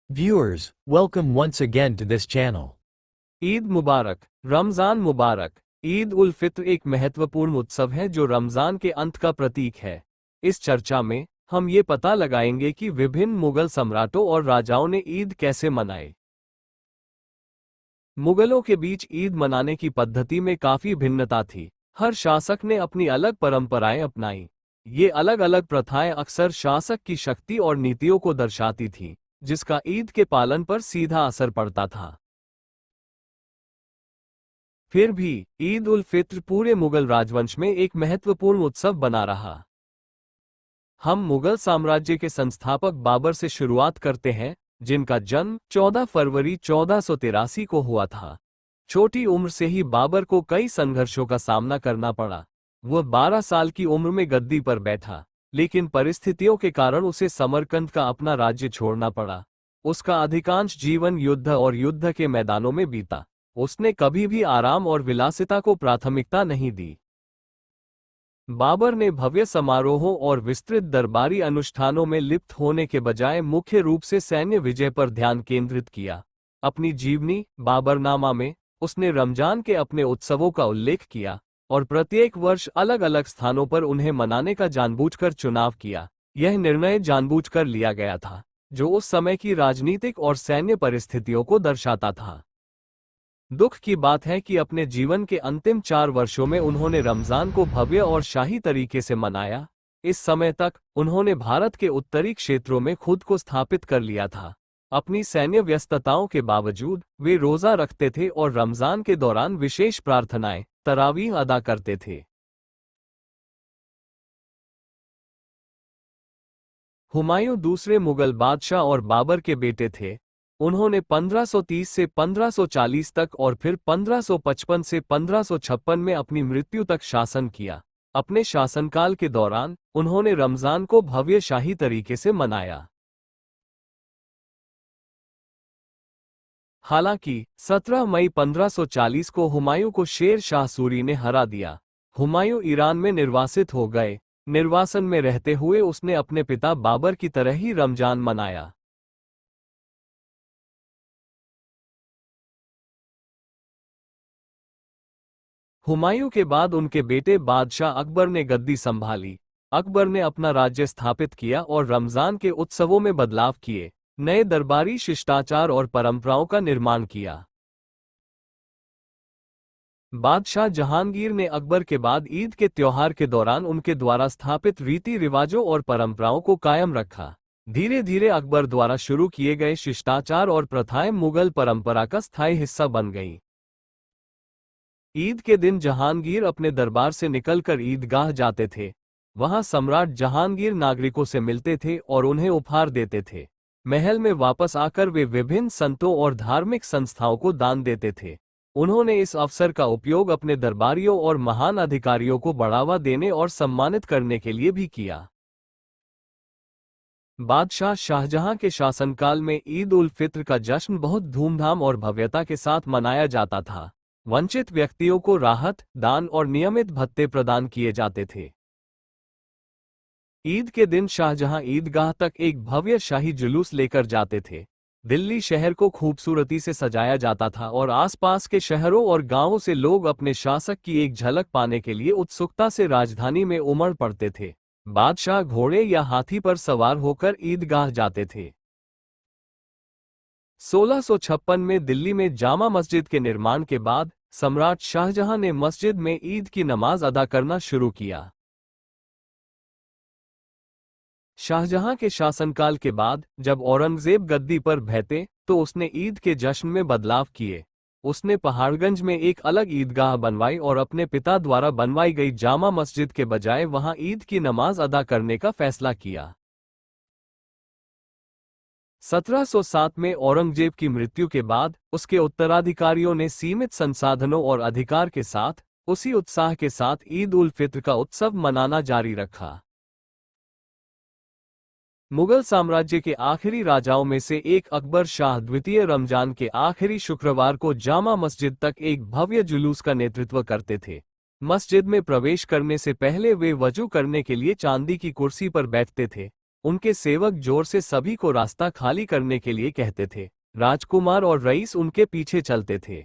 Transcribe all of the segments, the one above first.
Viewers, welcome once again to this channel. Eid मुबारक, रमज़ान मुबारक। ईद उल फित्र एक महत्वपूर्ण उत्सव है जो रमज़ान के अंत का प्रतीक है। इस चर्चा में हम ये पता लगाएंगे कि विभिन्न मुगल सम्राटों और राजाओं ने ईद कैसे मनाई। मुगलों के बीच ईद मनाने की पद्धति में काफ़ी भिन्नता थी। हर शासक ने अपनी अलग परंपराएं अपनाई। ये अलग अलग प्रथाएं अक्सर शासक की शक्ति और नीतियों को दर्शाती थीं, जिसका ईद के पालन पर सीधा असर पड़ता था। फिर भी ईद उल फित्र पूरे मुगल राजवंश में एक महत्वपूर्ण उत्सव बना रहा। हम मुगल साम्राज्य के संस्थापक बाबर से शुरुआत करते हैं, जिनका जन्म 14 फरवरी 1483 को हुआ था। छोटी उम्र से ही बाबर को कई संघर्षों का सामना करना पड़ा। वह 12 साल की उम्र में गद्दी पर बैठा, लेकिन परिस्थितियों के कारण उसे समरकंद का अपना राज्य छोड़ना पड़ा। उसका अधिकांश जीवन युद्ध और युद्ध के मैदानों में बीता। उसने कभी भी आराम और विलासिता को प्राथमिकता नहीं दी। बाबर ने भव्य समारोहों और विस्तृत दरबारी अनुष्ठानों में लिप्त होने के बजाय मुख्य रूप से सैन्य विजय पर ध्यान केंद्रित किया। अपनी जीवनी बाबरनामा में उसने रमजान के अपने उत्सवों का उल्लेख किया और प्रत्येक वर्ष अलग अलग स्थानों पर उन्हें मनाने का जानबूझकर चुनाव किया। यह निर्णय जानबूझकर लिया गया था, जो उस समय की राजनीतिक और सैन्य परिस्थितियों को दर्शाता था। दुख की बात है कि अपने जीवन के अंतिम 4 वर्षों में उन्होंने रमजान को भव्य और शाही तरीके से मनाया। इस समय तक उन्होंने भारत के उत्तरी क्षेत्रों में खुद को स्थापित कर लिया था। अपनी सैन्य व्यस्तताओं के बावजूद वे रोजा रखते थे और रमजान के दौरान विशेष प्रार्थनाएं तरावीह अदा करते थे। हुमायूं दूसरे मुगल बादशाह और बाबर के बेटे थे। उन्होंने 1530 से 1540 तक और फिर 1555 से 1556 में अपनी मृत्यु तक शासन किया। अपने शासनकाल के दौरान उन्होंने रमजान को भव्य शाही तरीके से मनाया। हालांकि 17 मई 1540 को हुमायूं को शेर शाह सूरी ने हरा दिया। हुमायूं ईरान में निर्वासित हो गए। निर्वासन में रहते हुए उसने अपने पिता बाबर की तरह ही रमजान मनाया। हुमायूं के बाद उनके बेटे बादशाह अकबर ने गद्दी संभाली। अकबर ने अपना राज्य स्थापित किया और रमजान के उत्सवों में बदलाव किए, नए दरबारी शिष्टाचार और परंपराओं का निर्माण किया। बादशाह जहांगीर ने अकबर के बाद ईद के त्योहार के दौरान उनके द्वारा स्थापित रीति रिवाजों और परंपराओं को कायम रखा। धीरे धीरे अकबर द्वारा शुरू किए गए शिष्टाचार और प्रथाएं मुगल परंपरा का स्थायी हिस्सा बन गईं। ईद के दिन जहांगीर अपने दरबार से निकलकर ईदगाह जाते थे। वहां सम्राट जहांगीर नागरिकों से मिलते थे और उन्हें उपहार देते थे। महल में वापस आकर वे विभिन्न संतों और धार्मिक संस्थाओं को दान देते थे। उन्होंने इस अवसर का उपयोग अपने दरबारियों और महान अधिकारियों को बढ़ावा देने और सम्मानित करने के लिए भी किया। बादशाह शाहजहां के शासनकाल में ईद उल फित्र का जश्न बहुत धूमधाम और भव्यता के साथ मनाया जाता था। वंचित व्यक्तियों को राहत, दान और नियमित भत्ते प्रदान किए जाते थे। ईद के दिन शाहजहां ईदगाह तक एक भव्य शाही जुलूस लेकर जाते थे। दिल्ली शहर को खूबसूरती से सजाया जाता था और आसपास के शहरों और गांवों से लोग अपने शासक की एक झलक पाने के लिए उत्सुकता से राजधानी में उमड़ पड़ते थे। बादशाह घोड़े या हाथी पर सवार होकर ईदगाह जाते थे। 1656 में दिल्ली में जामा मस्जिद के निर्माण के बाद सम्राट शाहजहां ने मस्जिद में ईद की नमाज अदा करना शुरू किया। शाहजहां के शासनकाल के बाद जब औरंगजेब गद्दी पर बैठे तो उसने ईद के जश्न में बदलाव किए। उसने पहाड़गंज में एक अलग ईदगाह बनवाई और अपने पिता द्वारा बनवाई गई जामा मस्जिद के बजाय वहां ईद की नमाज अदा करने का फैसला किया। 1707 में औरंगजेब की मृत्यु के बाद उसके उत्तराधिकारियों ने सीमित संसाधनों और अधिकार के साथ उसी उत्साह के साथ ईद उल फित्र का उत्सव मनाना जारी रखा। मुगल साम्राज्य के आखिरी राजाओं में से एक अकबर शाह द्वितीय रमजान के आखिरी शुक्रवार को जामा मस्जिद तक एक भव्य जुलूस का नेतृत्व करते थे। मस्जिद में प्रवेश करने से पहले वे वजू करने के लिए चांदी की कुर्सी पर बैठते थे। उनके सेवक जोर से सभी को रास्ता खाली करने के लिए कहते थे। राजकुमार और रईस उनके पीछे चलते थे।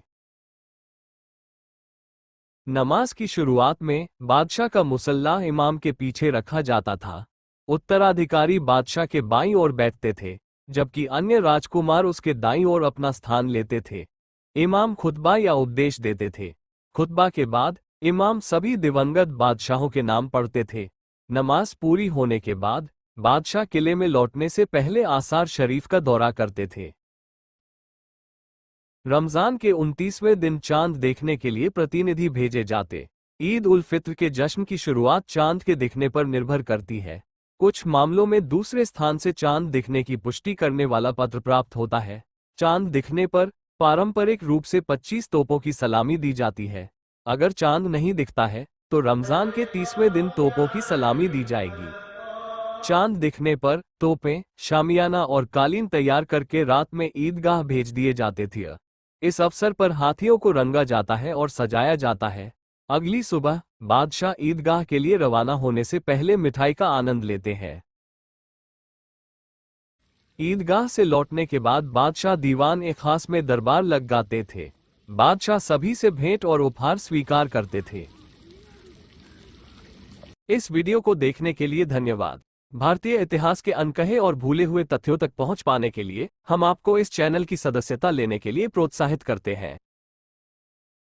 नमाज की शुरुआत में बादशाह का मुसल्ला इमाम के पीछे रखा जाता था। उत्तराधिकारी बादशाह के बाईं ओर बैठते थे, जबकि अन्य राजकुमार उसके दाईं ओर अपना स्थान लेते थे। इमाम खुतबा या उपदेश देते थे। खुतबा के बाद इमाम सभी दिवंगत बादशाहों के नाम पढ़ते थे। नमाज पूरी होने के बाद बादशाह किले में लौटने से पहले आसार शरीफ का दौरा करते थे। रमजान के 29वें दिन चांद देखने के लिए प्रतिनिधि भेजे जाते। ईद उल फित्र के जश्न की शुरुआत चांद के दिखने पर निर्भर करती है। कुछ मामलों में दूसरे स्थान से चांद दिखने की पुष्टि करने वाला पत्र प्राप्त होता है। चांद दिखने पर पारंपरिक रूप से 25 तोपों की सलामी दी जाती है। अगर चांद नहीं दिखता है तो रमजान के 30वें दिन तोपों की सलामी दी जाएगी। चांद दिखने पर तोपें, शामियाना और कालीन तैयार करके रात में ईदगाह भेज दिए जाते थे। इस अवसर पर हाथियों को रंगा जाता है और सजाया जाता है। अगली सुबह बादशाह ईदगाह के लिए रवाना होने से पहले मिठाई का आनंद लेते हैं। ईदगाह से लौटने के बाद बादशाह दीवान ए खास में दरबार लगाते थे। बादशाह सभी से भेंट और उपहार स्वीकार करते थे। इस वीडियो को देखने के लिए धन्यवाद। भारतीय इतिहास के अनकहे और भूले हुए तथ्यों तक पहुंच पाने के लिए हम आपको इस चैनल की सदस्यता लेने के लिए प्रोत्साहित करते हैं।